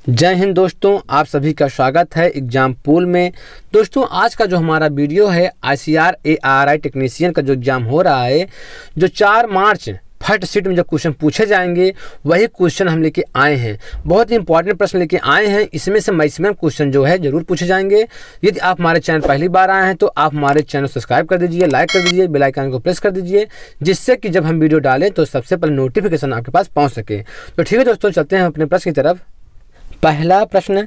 जय हिंद दोस्तों, आप सभी का स्वागत है एग्जाम पूल में। दोस्तों आज का जो हमारा वीडियो है ICAR ARI टेक्नीशियन का जो एग्ज़ाम हो रहा है, जो 4 मार्च फर्स्ट शिफ्ट में जो क्वेश्चन पूछे जाएंगे वही क्वेश्चन हम लेके आए हैं। बहुत ही इंपॉर्टेंट प्रश्न लेके आए हैं। इसमें से मैक्सिमम क्वेश्चन जो है जरूर पूछे जाएंगे। यदि आप हमारे चैनल पहली बार आए हैं तो आप हमारे चैनल सब्सक्राइब कर दीजिए, लाइक कर दीजिए, बेल आइकन को प्रेस कर दीजिए, जिससे कि जब हम वीडियो डालें तो सबसे पहले नोटिफिकेशन आपके पास पहुँच सके। तो ठीक है दोस्तों, चलते हैं अपने प्रश्न की तरफ। पहला प्रश्न,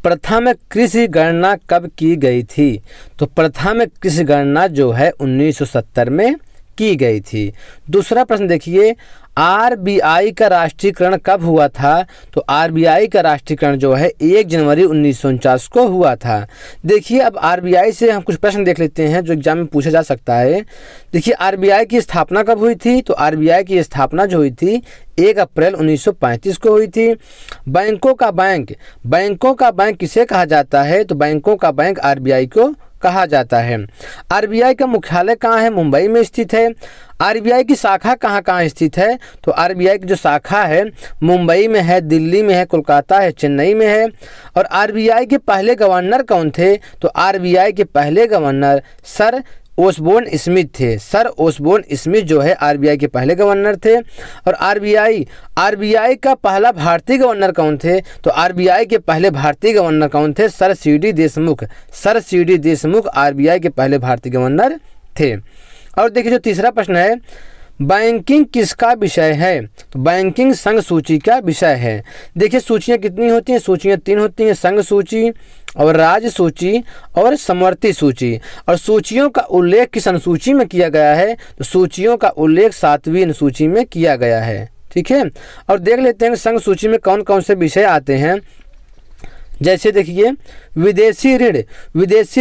प्रथम कृषि गणना कब की गई थी? तो प्रथम कृषि गणना जो है 1970 में की गई थी। दूसरा प्रश्न देखिए, RBI का राष्ट्रीयकरण कब हुआ था? तो RBI का राष्ट्रीयकरण जो है 1 जनवरी 1949 को हुआ था। देखिए अब RBI से हम कुछ प्रश्न देख लेते हैं जो एग्जाम में पूछा जा सकता है। देखिए RBI की स्थापना कब हुई थी? तो RBI की स्थापना जो हुई थी 1 अप्रैल 1935 को हुई थी। बैंकों का बैंक किसे कहा जाता है? तो बैंकों का बैंक RBI को कहा जाता है। RBI का मुख्यालय कहाँ है? मुंबई में स्थित है। RBI की शाखा कहाँ स्थित है? तो RBI की जो शाखा है मुंबई में है, दिल्ली में है, कोलकाता है, चेन्नई में है। और RBI के पहले गवर्नर कौन थे? तो RBI के पहले गवर्नर सर ओसबोर्न स्मिथ थे। सर ओसबोर्न स्मिथ जो है RBI के पहले गवर्नर थे। और RBI का पहला भारतीय गवर्नर कौन थे? तो RBI के पहले भारतीय गवर्नर कौन थे? Sir CD Deshmukh. Sir CD Deshmukh RBI के पहले भारतीय गवर्नर थे। और देखिए जो तीसरा प्रश्न है, बैंकिंग किसका विषय है? तो बैंकिंग संघ सूची का विषय है। देखिए सूचियाँ कितनी होती हैं? सूचियाँ 3 होती हैं, संघ सूची और राज्य सूची और समवर्ती सूची। और सूचियों का उल्लेख किस अनुसूची में किया गया है? तो सूचियों का उल्लेख 7वीं अनुसूची में किया गया है। ठीक है, और देख लेते हैं संघ सूची में कौन कौन से विषय आते हैं। जैसे देखिए विदेशी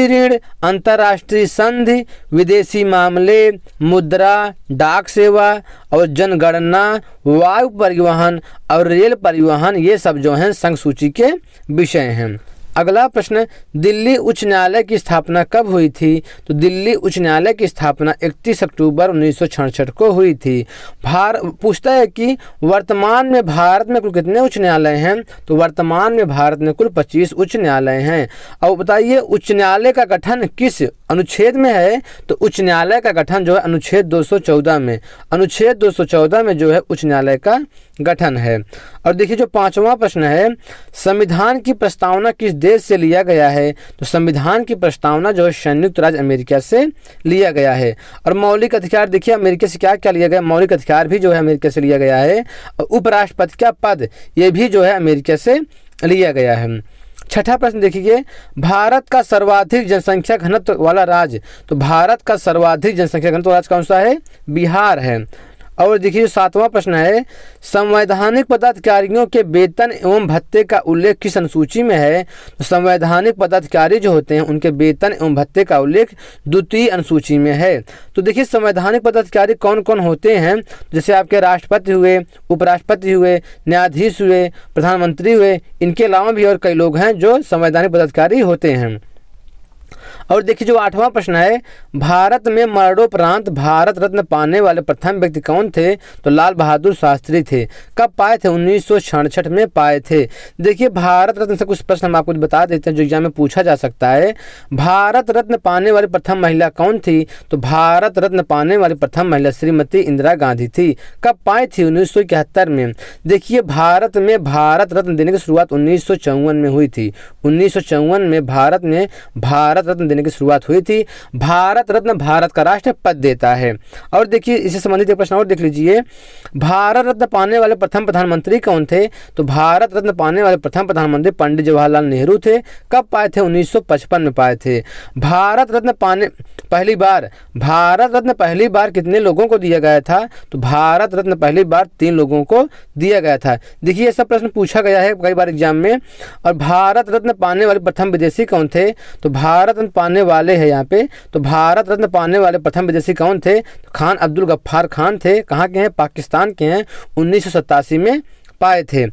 ऋण, अंतर्राष्ट्रीय संधि, विदेशी मामले, मुद्रा, डाक सेवा और जनगणना, वायु परिवहन और रेल परिवहन, ये सब जो हैं संघ सूची के विषय हैं। अगला प्रश्न, दिल्ली उच्च न्यायालय की स्थापना कब हुई थी? तो दिल्ली उच्च न्यायालय की स्थापना 31 अक्टूबर 1966 को हुई थी। पूछता है कि वर्तमान में भारत में कुल कितने उच्च न्यायालय हैं? तो वर्तमान में भारत में कुल 25 उच्च न्यायालय हैं। अब बताइए उच्च न्यायालय का गठन किस अनुच्छेद में है? तो उच्च न्यायालय का गठन जो है अनुच्छेद 214 में। अनुच्छेद 214 में जो है उच्च न्यायालय का गठन है। और देखिए जो 5वां प्रश्न है, संविधान की प्रस्तावना किस देश से लिया गया है? तो संविधान की प्रस्तावना जो है संयुक्त राज्य अमेरिका से लिया गया है। और मौलिक अधिकार देखिए अमेरिका से क्या क्या लिया गया? मौलिक अधिकार भी जो है अमेरिका से लिया गया है। और उपराष्ट्रपति का पद ये भी जो है अमेरिका से लिया गया है। छठा प्रश्न देखिए, भारत का सर्वाधिक जनसंख्या घनत्व वाला राज्य। तो भारत का सर्वाधिक जनसंख्या घनत्व राज्य कौन सा है? बिहार है। और देखिए 7वां प्रश्न है, संवैधानिक पदाधिकारियों के वेतन एवं भत्ते का उल्लेख किस अनुसूची में है? तो संवैधानिक पदाधिकारी जो होते हैं उनके वेतन एवं भत्ते का उल्लेख 2वीं अनुसूची में है। तो देखिए संवैधानिक पदाधिकारी कौन कौन होते हैं? जैसे आपके राष्ट्रपति हुए, उपराष्ट्रपति हुए, न्यायाधीश हुए, प्रधानमंत्री हुए, इनके अलावा भी और कई लोग हैं जो संवैधानिक पदाधिकारी होते हैं। और देखिए जो 8वां प्रश्न है, भारत में मरणोपरांत भारत रत्न पाने वाले प्रथम व्यक्ति कौन थे? तो लाल बहादुर शास्त्री थे। कब पाए थे? 1966 में पाए थे। देखिए भारत रत्न से कुछ प्रश्न हम आपको बता देते हैं जो एग्जाम में पूछा जा सकता है। भारत रत्न पाने वाली प्रथम महिला कौन थी? तो भारत रत्न पाने वाली प्रथम महिला श्रीमती इंदिरा गांधी थी। कब पाई थी? 1971 में। देखिए भारत में भारत रत्न देने की शुरुआत 1954 में हुई थी। 1954 में भारत में भारत रत्न देने की शुरुआत हुई थी। भारत रत्न भारत का राष्ट्र पद देता है। और देखिए इससे संबंधित एक प्रश्न और देख लीजिए, भारत रत्न पाने वाले प्रथम प्रधानमंत्री कौन थे? तो भारत रत्न पाने वाले प्रथम प्रधानमंत्री पंडित जवाहरलाल नेहरू थे। कब पाए थे? 1955 में पाए थे। भारत रत्न पहली बार कितने लोगों को दिया गया था? तो भारत रत्न पहली बार 3 लोगों को दिया गया था। देखिए ऐसा प्रश्न पूछा गया है कई बार एग्जाम में। और भारत रत्न पाने वाले प्रथम विदेशी कौन थे? तो भारत रत्न पाने वाले हैं यहाँ पे। तो भारत रत्न पाने वाले प्रथम विदेशी कौन थे? तो खान अब्दुल गफ्फार खान थे। कहाँ के हैं? पाकिस्तान के हैं। 1987 में पाए थे।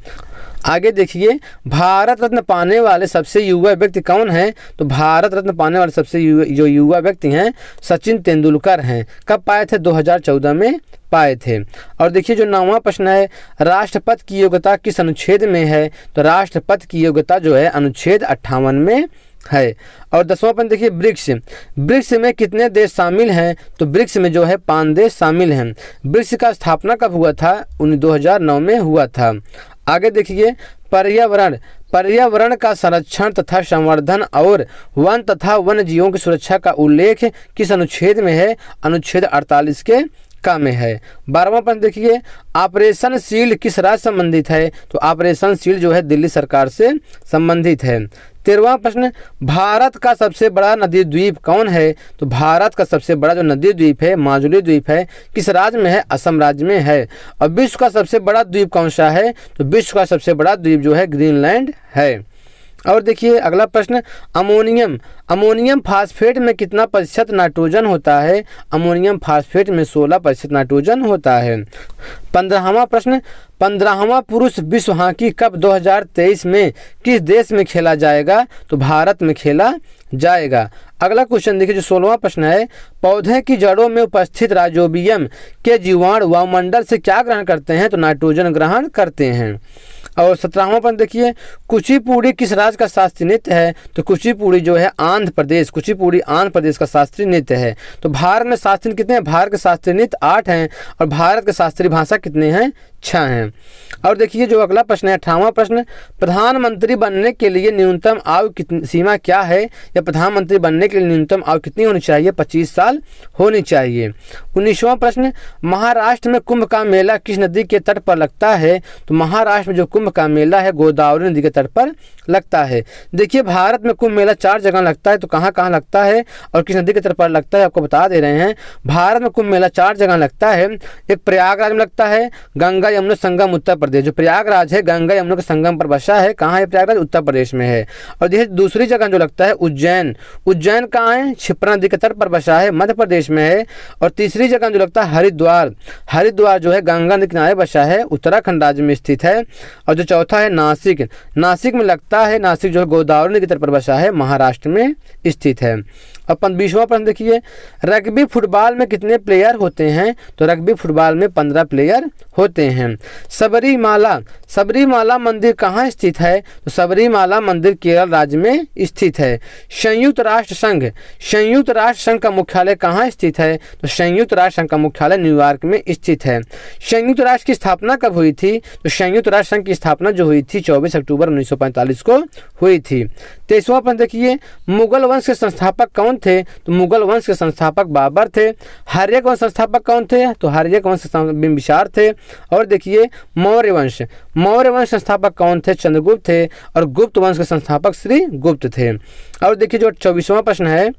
आगे देखिए, भारत रत्न पाने वाले सबसे युवा व्यक्ति कौन हैं? तो भारत रत्न पाने वाले सबसे जो युवा व्यक्ति हैं सचिन तेंदुलकर हैं। कब पाए थे? 2014 में पाए थे। और देखिए जो 9वां प्रश्न है, राष्ट्रपति की योग्यता किस अनुच्छेद में है? तो राष्ट्रपति की योग्यता जो है अनुच्छेद 58 में है। और 10वां प्रश्न देखिए, ब्रिक्स में कितने देश शामिल हैं? तो ब्रिक्स में जो है 5 देश शामिल हैं। ब्रिक्स का स्थापना कब हुआ था? 2009 में हुआ था। आगे देखिए, पर्यावरण का संरक्षण तथा संवर्धन और वन तथा वन्य जीवों की सुरक्षा का उल्लेख किस अनुच्छेद में है? अनुच्छेद 48 के का में है। 12वां प्रश्न देखिए, ऑपरेशन शील्ड किस राज्य से संबंधित है? तो ऑपरेशन शील्ड जो है दिल्ली सरकार से संबंधित है। 13वां प्रश्न, भारत का सबसे बड़ा नदी द्वीप कौन है? तो भारत का सबसे बड़ा जो नदी द्वीप है माजुली द्वीप है, किस राज्य में है? असम राज्य में है। और विश्व का सबसे बड़ा द्वीप कौन सा है? तो विश्व का सबसे बड़ा द्वीप जो है ग्रीनलैंड है। और देखिए अगला प्रश्न, अमोनियम फास्फेट में कितना प्रतिशत नाइट्रोजन होता है? अमोनियम फास्फेट में 16% नाइट्रोजन होता है। 15वां प्रश्न, 15वां पुरुष विश्व हॉकी कप 2023 में किस देश में खेला जाएगा? तो भारत में खेला जाएगा। अगला क्वेश्चन देखिए जो 16वां प्रश्न है, पौधे की जड़ों में उपस्थित राइजोबियम के जीवाणु वायुमंडल से क्या ग्रहण करते हैं? तो नाइट्रोजन ग्रहण करते हैं। और 17वां प्रश्न देखिए, कुचिपुड़ी किस राज्य का शास्त्रीय नृत्य है? तो कुचिपुड़ी जो है आंध्र प्रदेश, कुचिपुड़ी आंध्र प्रदेश का शास्त्रीय नृत्य है। तो भारत में शास्त्रीय कितने हैं? भारत के शास्त्रीय नृत्य 8 हैं और भारत के शास्त्रीय भाषा कितने हैं? 6 हैं। और देखिए जो अगला प्रश्न है 18वां प्रश्न, प्रधानमंत्री बनने के लिए न्यूनतम आयु कितनी सीमा क्या है? या प्रधानमंत्री बनने के लिए न्यूनतम आयु कितनी होनी चाहिए? 25 साल होनी चाहिए। 19वां प्रश्न, महाराष्ट्र में कुंभ का मेला किस नदी के तट पर लगता है? तो महाराष्ट्र में जो कुंभ का मेला है गोदावरी नदी के तट पर लगता है। देखिए भारत में कुंभ मेला 4 जगह लगता है, तो कहाँ कहाँ लगता है और किस नदी के तट पर लगता है आपको बता दे रहे हैं। भारत में कुंभ मेला 4 जगह लगता है। एक प्रयागराज में लगता है, गंगा यमुना संगम उत्तर प्रदेश, जो प्रयागराज है गंगा यमुना के संगम पर बसा है। कहाँ है प्रयागराज? उत्तर प्रदेश में है। और देखिए दूसरी जगह जो लगता है उज्जैन कहाँ है? क्षिप्रा नदी के तट पर बसा है, मध्य प्रदेश में है। और तीसरी जगह जो लगता है हरिद्वार जो है गंगा नदी किनारे बसा है, उत्तराखंड राज्य में स्थित है। और जो चौथा है नासिक में लगता है, नासिक जो है गोदावरी नदी के तट पर बसा है, महाराष्ट्र में स्थित है। अब 20वां प्रश्न देखिए, रग्बी फुटबॉल में कितने प्लेयर होते हैं? तो रग्बी फुटबॉल में 15 प्लेयर होते हैं। सबरीमाला मंदिर कहाँ स्थित है? तो सबरीमाला मंदिर केरल राज्य में स्थित है। संयुक्त राष्ट्र संघ का मुख्यालय कहाँ स्थित है? तो संयुक्त राष्ट्र संघ का मुख्यालय न्यूयॉर्क में स्थित है। संयुक्त राष्ट्र की स्थापना कब हुई थी? तो संयुक्त राष्ट्र संघ की स्थापना जो हुई थी 24 अक्टूबर 1945 को हुई थी। 23वां प्रश्न देखिए, मुगल वंश के संस्थापक कौन थे? तो मुगल वंश के संस्थापक बाबर थे। हर्यक वंश संस्थापक कौन थे? तो हर्यक वंश बिंबिसार थे। और देखिए मौर्य वंश संस्थापक कौन थे? चंद्रगुप्त थे। और गुप्त वंश के संस्थापक श्री गुप्त थे। और देखिए जो 24वां प्रश्न है,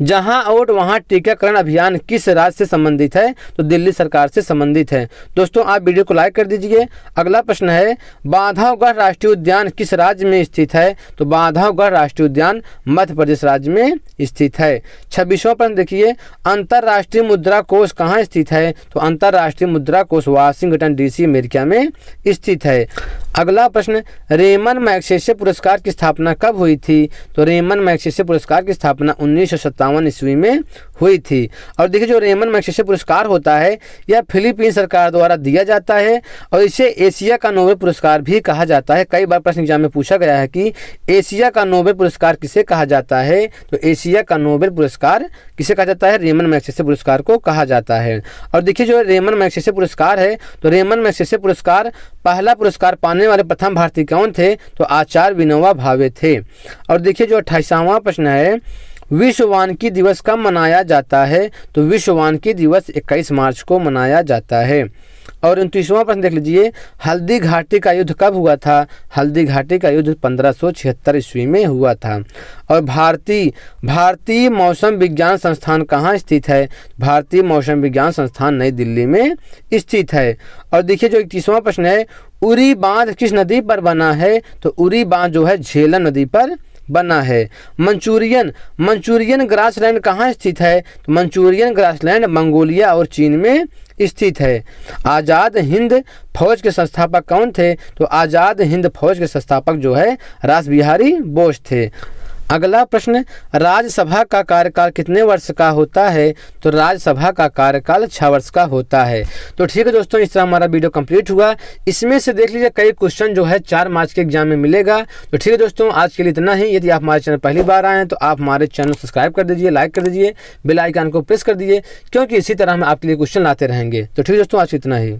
जहां और वहां टीकाकरण अभियान किस राज्य से संबंधित है? तो दिल्ली सरकार से संबंधित है। दोस्तों आप वीडियो को लाइक कर दीजिए। अगला प्रश्न है, बांधवगढ़ राष्ट्रीय उद्यान किस राज्य में स्थित है? तो बांधवगढ़ राष्ट्रीय उद्यान मध्य प्रदेश राज्य में स्थित है। 26वां प्रश्न देखिए, अंतर्राष्ट्रीय मुद्रा कोष कहाँ स्थित है? तो अंतर्राष्ट्रीय मुद्रा कोष वाशिंगटन DC अमेरिका में स्थित है। अगला प्रश्न, रेमन मैग्सेसे पुरस्कार की स्थापना कब हुई थी? तो रेमन मैग्सेसे पुरस्कार की स्थापना 1957 ईस्वी में हुई थी। और देखिए जो रेमन मैग्सेसे पुरस्कार होता है यह फिलीपीन सरकार द्वारा दिया जाता है और इसे एशिया का नोबेल पुरस्कार भी कहा जाता है। कई बार प्रश्न एग्जाम में पूछा गया है कि एशिया का नोबेल पुरस्कार किसे कहा जाता है? तो एशिया का नोबेल पुरस्कार किसे कहा जाता है? रेमन मैग्सेसे पुरस्कार को कहा जाता है। और देखिए जो रेमन मैग्सेसे पुरस्कार है, तो रेमन मैग्सेसे पुरस्कार पहला पुरस्कार पाने वाले प्रथम भारतीय कौन थे? तो आचार्य विनोबा भावे थे। और देखिए जो 28वां प्रश्न है, विश्व वानिकी दिवस कब मनाया जाता है? तो विश्व वानिकी दिवस 21 मार्च को मनाया जाता है। और 29वां प्रश्न देख लीजिए, हल्दी घाटी का युद्ध कब हुआ था? हल्दी घाटी का युद्ध 1576 ईस्वी में हुआ था। और भारतीय मौसम विज्ञान संस्थान कहाँ स्थित है? भारतीय मौसम विज्ञान संस्थान नई दिल्ली में स्थित है। और देखिए जो 31वां प्रश्न है, उरी बांध किस नदी पर बना है? तो उरी बांध जो है झेलम नदी पर बना है। मंचूरियन ग्रासलैंड कहाँ स्थित है? तो मंचूरियन ग्रासलैंड मंगोलिया और चीन में स्थित है। आज़ाद हिंद फौज के संस्थापक कौन थे? तो आज़ाद हिंद फौज के संस्थापक जो है रास बिहारी बोस थे। अगला प्रश्न, राज्यसभा का कार्यकाल कितने वर्ष का होता है? तो राज्यसभा का कार्यकाल 6 वर्ष का होता है। तो ठीक है दोस्तों, इस तरह हमारा वीडियो कंप्लीट हुआ। इसमें से देख लीजिए कई क्वेश्चन जो है 4 मार्च के एग्जाम में मिलेगा। तो ठीक है दोस्तों, आज के लिए इतना ही। यदि आप हमारे चैनल पहली बार आए हैं तो आप हमारे चैनल सब्सक्राइब कर दीजिए, लाइक कर दीजिए, बेल आइकन को प्रेस कर दीजिए, क्योंकि इसी तरह हम आपके लिए क्वेश्चन लाते रहेंगे। तो ठीक है दोस्तों, आज इतना ही।